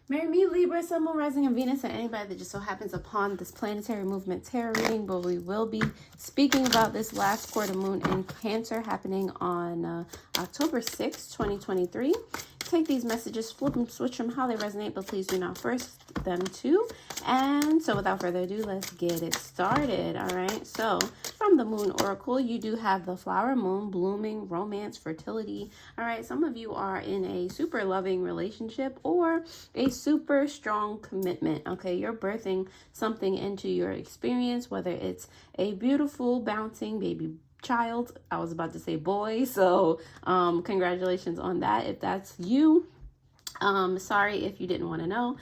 Marry me, Libra, Sun, Moon, Rising, and Venus, and anybody that just so happens upon this planetary movement tarot reading. But we will be speaking about this last quarter moon in Cancer happening on October 6th, 2023. Take these messages, flip them, switch them how they resonate, but please do not force them to. And so without further ado, let's get it started. All right. So from the Moon Oracle, you do have the flower moon, blooming, romance, fertility. All right. Some of you are in a super loving relationship or a super strong commitment. Okay. You're birthing something into your experience, whether it's a beautiful, bouncing baby child. I was about to say boy. So congratulations on that. If that's you. Sorry if you didn't want to know.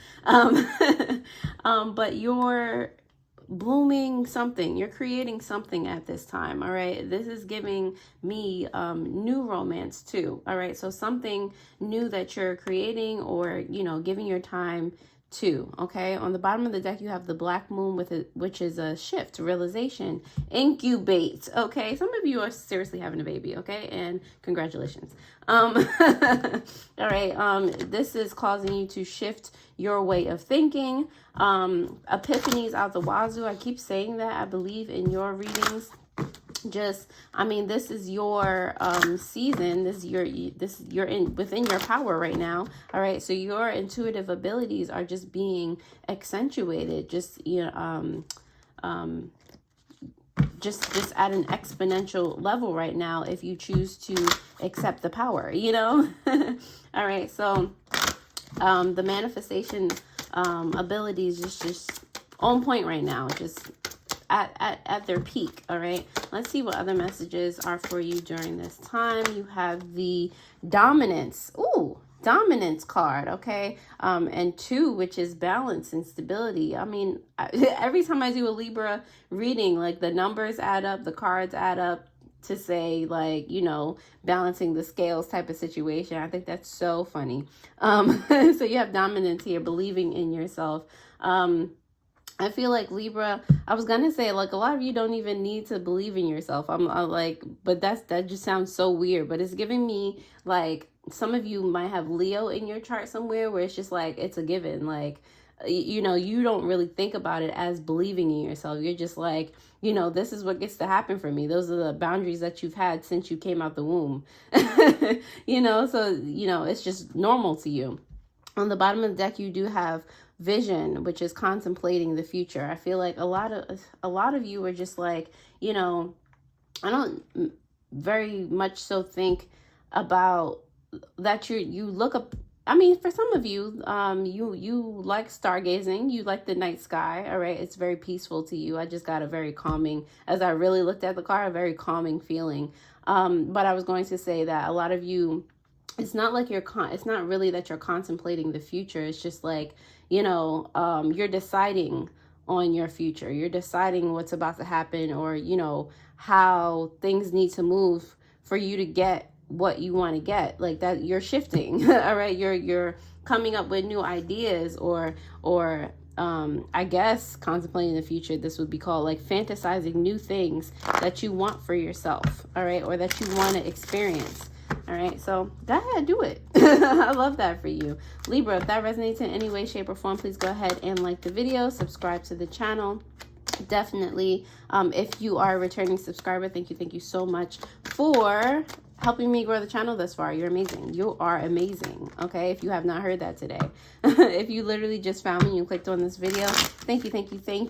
But you're blooming something. You're creating something at this time. All right. This is giving me new romance too. All right. So something new that you're creating or, giving your time to. Okay. On the bottom of the deck, you have the black moon with it, which is a shift, realization, incubate. Okay. Some of you are seriously having a baby. Okay. And congratulations. All right. This is causing you to shift your way of thinking. Epiphanies out the wazoo. I keep saying that. I believe in your readings. This is your season. You're within your power right now. All right. So your intuitive abilities are just being accentuated. Just at an exponential level right now if you choose to accept the power, All right. So the manifestation abilities just on point right now, just at their peak. All right, let's see what other messages are for you during this time. You have the dominance card. Okay, and 2, which is balance and stability. Every time I do a Libra reading, like the numbers add up, the cards add up to say, like, balancing the scales type of situation. I think that's so funny. So you have dominance here, believing in yourself. I feel like Libra, I was gonna say, like, a lot of you don't even need to believe in yourself. I'm like, but that just sounds so weird. But it's giving me, like, some of you might have Leo in your chart somewhere where it's just like, it's a given. Like, you don't really think about it as believing in yourself. You're just like, this is what gets to happen for me. Those are the boundaries that you've had since you came out the womb. So, it's just normal to you. On the bottom of the deck, you do have vision, which is contemplating the future. I feel like a lot of you are just like, I don't very much so think about that. You look up. For some of you, you like stargazing, you like the night sky. All right. It's very peaceful to you. I just got a very calming, as I really looked at the card, a very calming feeling. But I was going to say that a lot of you, it's not like it's not really that you're contemplating the future. It's just like, you're deciding on your future. You're deciding what's about to happen, or, how things need to move for you to get what you want to get. Like that, you're shifting. All right. You're coming up with new ideas, or I guess contemplating the future. This would be called like fantasizing new things that you want for yourself. All right. Or that you want to experience. All right, so go ahead, do it. I love that for you. Libra, if that resonates in any way, shape, or form, please go ahead and like the video, subscribe to the channel. Definitely, if you are a returning subscriber, thank you so much for helping me grow the channel thus far. You're amazing. You are amazing. Okay, if you have not heard that today. If you literally just found me and you clicked on this video, thank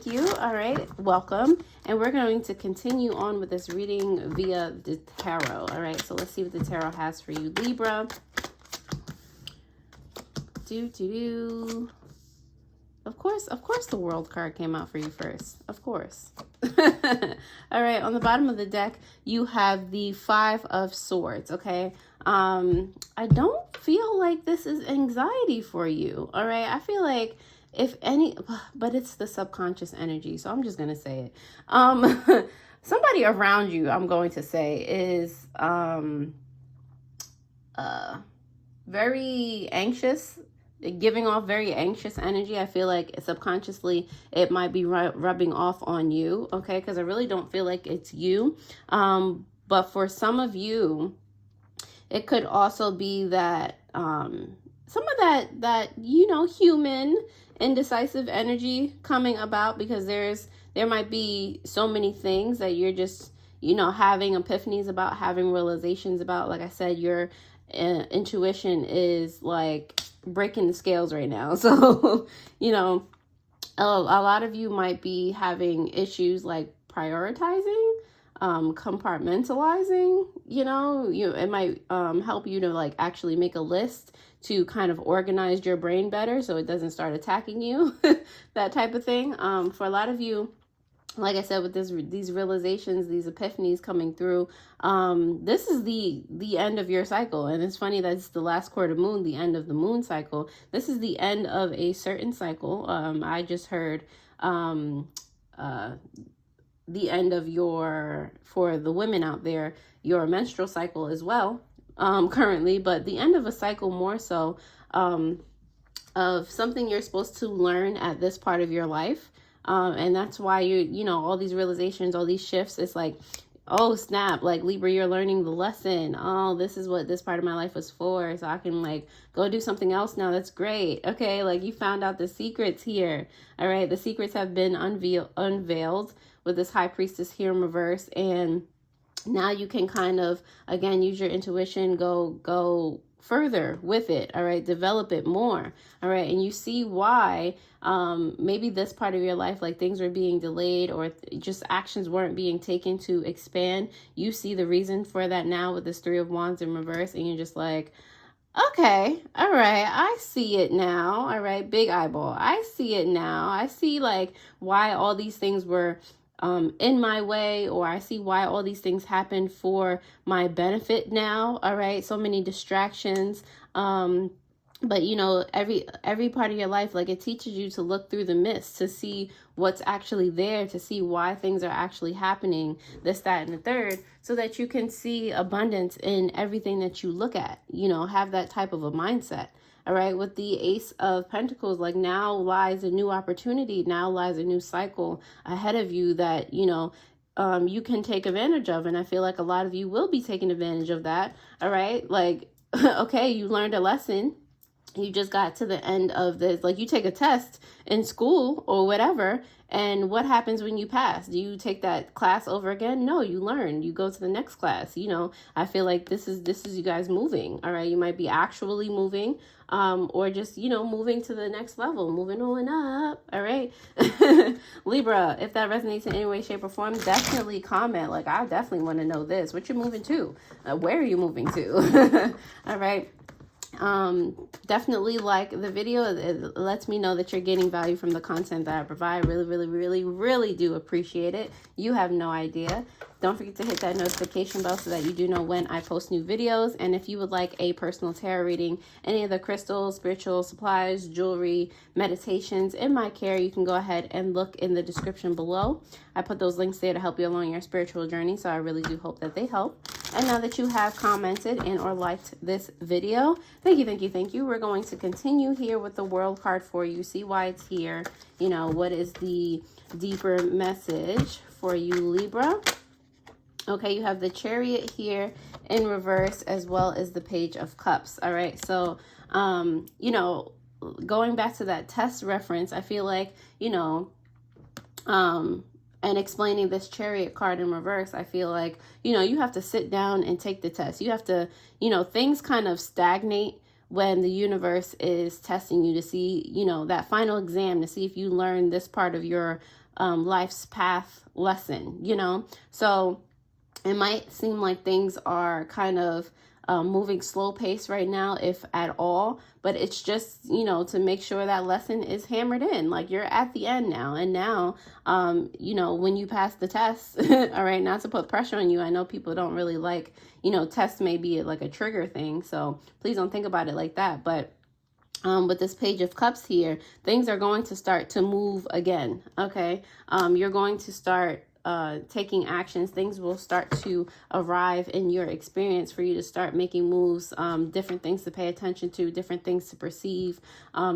you. All right, welcome. And we're going to continue on with this reading via the tarot. All right, so let's see what the tarot has for you, Libra. Of course the world card came out for you first. Of course. All right, on the bottom of the deck, you have the 5 of Swords, okay? I don't feel like this is anxiety for you, all right? I feel like if any, but it's the subconscious energy, so I'm just going to say it. Somebody around you, I'm going to say, is very anxious, giving off very anxious energy. I feel like subconsciously it might be rubbing off on you, okay? Because I really don't feel like it's you. But for some of you, it could also be that some of that you know, human indecisive energy coming about, because there might be so many things that you're just, you know, having epiphanies about, having realizations about. Like I said, your intuition is like breaking the scales right now. So, you know, a lot of you might be having issues like prioritizing, compartmentalizing, you know, it might help you to like actually make a list to kind of organize your brain better so it doesn't start attacking you, that type of thing. For a lot of you, like I said, with these realizations, these epiphanies coming through, this is the end of your cycle. And it's funny that it's the last quarter moon, the end of the moon cycle. This is the end of a certain cycle. I just heard the end of for the women out there, your menstrual cycle as well, currently, but the end of a cycle more so, of something you're supposed to learn at this part of your life. And that's why you know, all these realizations, all these shifts, it's like, oh snap, like Libra, you're learning the lesson. Oh, this is what this part of my life was for. So I can like go do something else now. That's great. Okay. Like you found out the secrets here. All right. The secrets have been unveiled with this High Priestess here in reverse. And now you can kind of, again, use your intuition, go further with it. All right. Develop it more. All right. And you see why, maybe this part of your life, like things were being delayed or just actions weren't being taken to expand. You see the reason for that now with this Three of Wands in reverse. And you're just like, okay, all right, I see it now. All right. Big eyeball. I see it now. I see like why all these things were in my way, or I see why all these things happen for my benefit now. All right. So many distractions. But you know, every part of your life, like it teaches you to look through the mist, to see what's actually there, to see why things are actually happening, this, that, and the third, so that you can see abundance in everything that you look at, you know, have that type of a mindset. All right. With the Ace of Pentacles, like now lies a new opportunity. Now lies a new cycle ahead of you that, you know, you can take advantage of. And I feel like a lot of you will be taking advantage of that. All right. Like, okay, you learned a lesson. You just got to the end of this. Like you take a test in school or whatever. And what happens when you pass? Do you take that class over again? No, you learn. You go to the next class. You know, I feel like this is you guys moving. All right. You might be actually moving, or just, you know, moving to the next level, moving on up. All right. Libra, if that resonates in any way, shape, or form, definitely comment. Like, I definitely want to know this. What you moving to? Where are you moving to? All right. Definitely like the video. It lets me know that you're getting value from the content that I provide. Really do appreciate it. You have no idea. Don't forget to hit that notification bell so that you do know when I post new videos. And if you would like a personal tarot reading, any of the crystals, spiritual supplies, jewelry, meditations in my care, you can go ahead and look in the description below. I put those links there to help you along your spiritual journey. So I really do hope that they help. And now that you have commented and or liked this video, thank you. We're going to continue here with the World card for you. See why it's here. You know, what is the deeper message for you, Libra? Okay, you have the Chariot here in reverse, as well as the Page of Cups. All right, so, you know, going back to that test reference, I feel like, you know, and explaining this Chariot card in reverse, I feel like, you know, you have to sit down and take the test. You have to, you know, things kind of stagnate when the universe is testing you to see, you know, that final exam to see if you learn this part of your life's path lesson, you know. So it might seem like things are kind of moving slow pace right now, if at all, but it's just, you know, to make sure that lesson is hammered in. Like you're at the end now, and now, you know, when you pass the test, all right, not to put pressure on you. I know people don't really like, you know, tests may be like a trigger thing, so please don't think about it like that. But with this Page of Cups here, things are going to start to move again. Okay, you're going to start taking actions. Things will start to arrive in your experience for you to start making moves, different things to pay attention to, different things to perceive,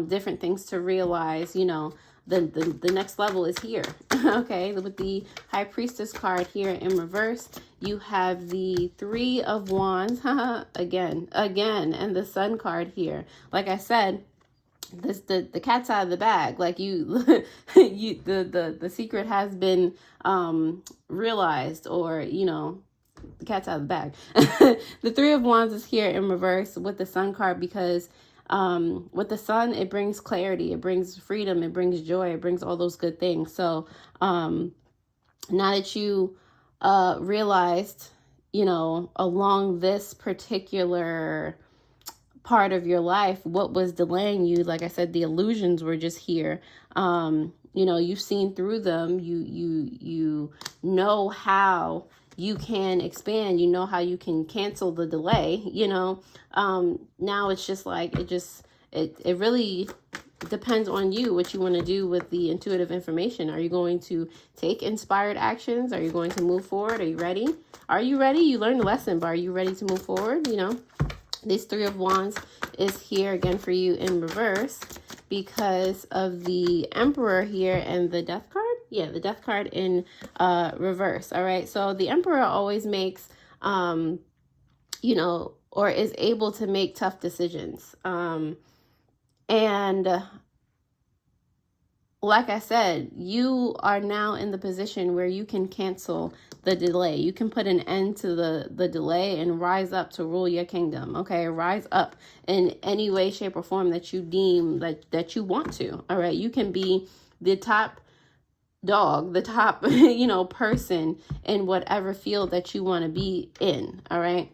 different things to realize, you know. the next level is here. Okay, with the High Priestess card here in reverse, you have the Three of Wands, again, and the Sun card here. Like I said, the cat's out of the bag. Like the secret has been realized, or the cat's out of the bag. The Three of Wands is here in reverse with the Sun card, because with the Sun, it brings clarity, it brings freedom, it brings joy, it brings all those good things. So now that you realized, along this particular part of your life, what was delaying you, like I said, the illusions were just here. You've seen through them. You know how you can expand, how you can cancel the delay, now it's just like, it really depends on you, what you want to do with the intuitive information. Are you going to take inspired actions? Are you going to move forward? Are you ready? Are you ready? You learned the lesson, but are you ready to move forward? This Three of Wands is here again for you in reverse because of the Emperor here and the Death card. Yeah, the Death card in reverse. All right. So the Emperor always makes, or is able to make tough decisions. And like I said, you are now in the position where you can cancel the delay. You can put an end to the delay and rise up to rule your kingdom. Okay, rise up in any way, shape, or form that you deem that you want to. All right, you can be the top dog, the top, person in whatever field that you want to be in. All right.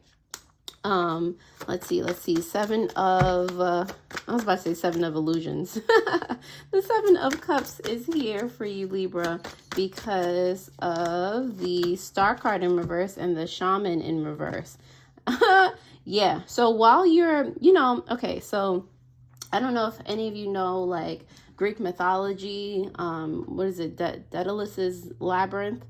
Let's see. Seven of, I was about to say Seven of Illusions. The Seven of Cups is here for you, Libra, because of the Star card in reverse and the Shaman in reverse. Yeah. So while you're, okay, so I don't know if any of you know, like, Greek mythology, what is it, Daedalus's labyrinth.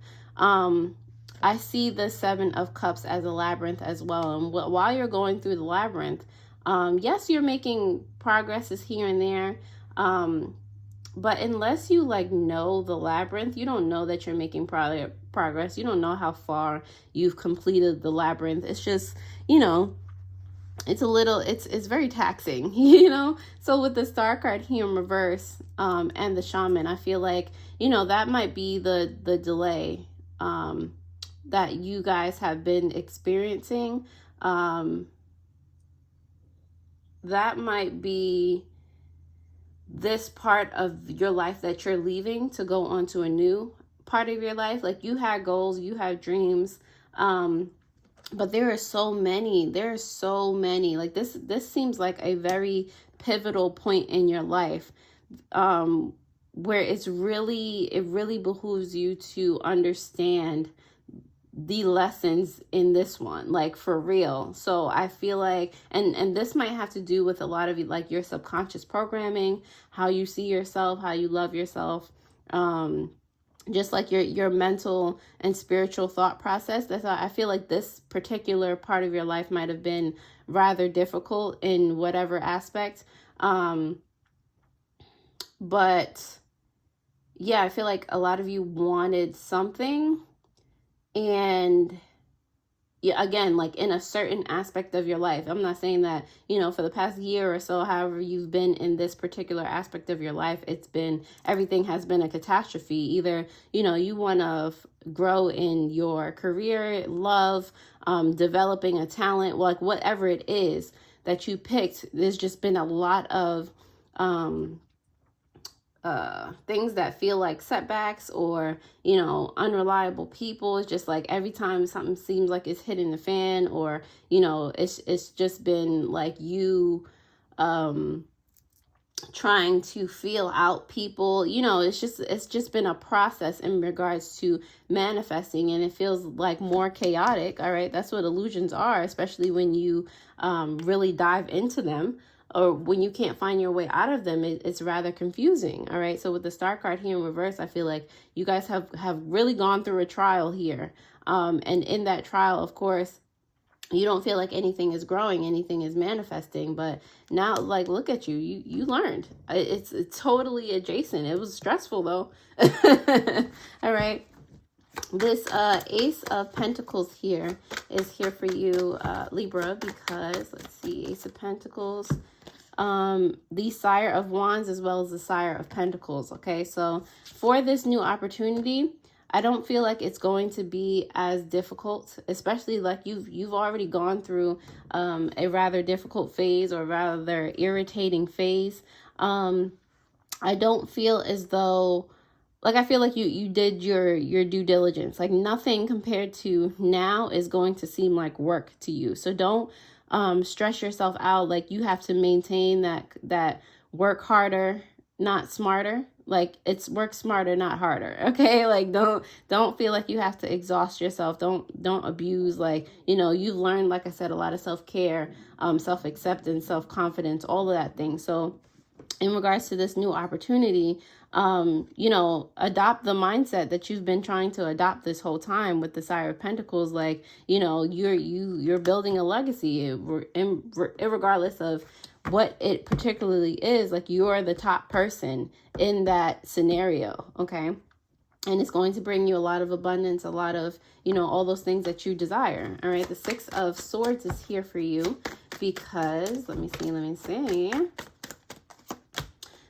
I see the Seven of Cups as a labyrinth as well. And while you're going through the labyrinth, yes, you're making progresses here and there. But unless you know the labyrinth, you don't know that you're making progress. You don't know how far you've completed the labyrinth. It's just, it's very taxing, So with the Star card here in reverse, and the Shaman, I feel like, that might be the delay, that you guys have been experiencing. That might be this part of your life that you're leaving to go on to a new part of your life. Like, you had goals, you had dreams, but there are so many. Like, this seems like a very pivotal point in your life, where it really behooves you to understand the lessons in this one, like, for real. So I feel like, and this might have to do with a lot of like your subconscious programming, how you see yourself, how you love yourself, just like your mental and spiritual thought process. That's why I feel like this particular part of your life might have been rather difficult in whatever aspect. But yeah, I feel like a lot of you wanted something. And yeah, again, like in a certain aspect of your life. I'm not saying that, for the past year or so, however you've been in this particular aspect of your life, everything has been a catastrophe. Either, you want to grow in your career, love, developing a talent, like whatever it is that you picked, there's just been a lot of things that feel like setbacks, or unreliable people. It's just like every time something seems like it's hitting the fan, or it's just been like you trying to feel out people. It's just been a process in regards to manifesting, and it feels like more chaotic. All right, that's what illusions are, especially when you really dive into them, or when you can't find your way out of them. It's rather confusing. All right. So with the Star card here in reverse, I feel like you guys have really gone through a trial here. And in that trial, of course, you don't feel like anything is growing, anything is manifesting. But now, like, look at you. You learned. It's totally adjacent. It was stressful, though. All right. This Ace of Pentacles here is here for you, Libra, because, let's see, Ace of Pentacles, the Sire of Wands, as well as the Sire of Pentacles. Okay, so for this new opportunity, I don't feel like it's going to be as difficult, especially like you've already gone through a rather difficult phase, or rather irritating phase. I don't feel as though, like, I feel like you did your due diligence. Like, nothing compared to now is going to seem like work to you. So don't stress yourself out. Like, you have to maintain that work harder, not smarter. Like, it's work smarter, not harder. Okay, like, don't feel like you have to exhaust yourself. Don't abuse. Like, you know, you've learned, like I said, a lot of self-care, self-acceptance, self-confidence, all of that thing. So in regards to this new opportunity, you know, adopt the mindset that you've been trying to adopt this whole time with the Sire of Pentacles. Like, you know, you're building a legacy, regardless of what it particularly is. Like, you're the top person in that scenario. Okay. And it's going to bring you a lot of abundance, a lot of, you know, all those things that you desire. All right. The Six of Swords is here for you because, let me see.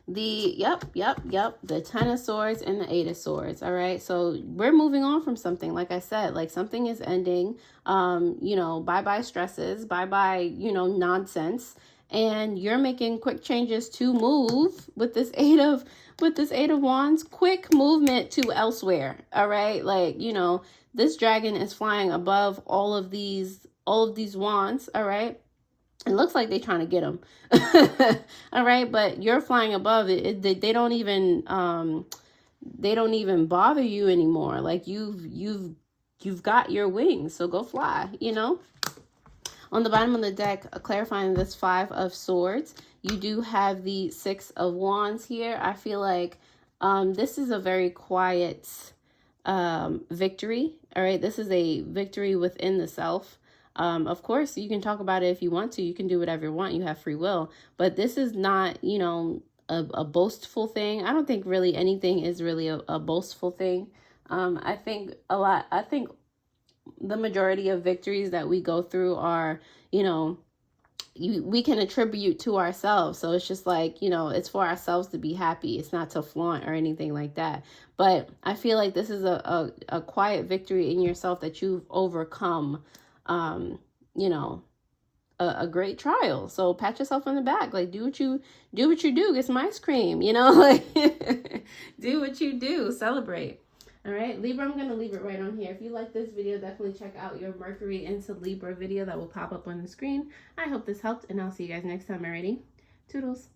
The Ten of Swords and the Eight of Swords. All right. So we're moving on from something. Like I said, like, something is ending. You know, bye-bye stresses, bye-bye, you know, nonsense. And you're making quick changes to move with this Eight of Wands, quick movement to elsewhere. All right. Like, you know, this dragon is flying above all of these wands. All right. It looks like they're trying to get them. All right. But you're flying above it. They don't even bother you anymore. Like, you've got your wings. So go fly, you know. On the bottom of the deck, clarifying this Five of Swords, you do have the Six of Wands here. I feel like this is a very quiet victory. All right. This is a victory within the self. Of course, you can talk about it if you want to. You can do whatever you want. You have free will. But this is not, you know, a boastful thing. I don't think really anything is really a boastful thing. I think the majority of victories that we go through are, you know, we can attribute to ourselves. So it's just like, you know, it's for ourselves to be happy. It's not to flaunt or anything like that. But I feel like this is a quiet victory in yourself that you've overcome, you know, a great trial. So pat yourself on the back. Like, do what you do, get some ice cream, you know, like do what you do, celebrate. All right, Libra, I'm going to leave it right on here. If you like this video, definitely check out your Mercury into Libra video that will pop up on the screen. I hope this helped, and I'll see you guys next time. Alrighty, toodles.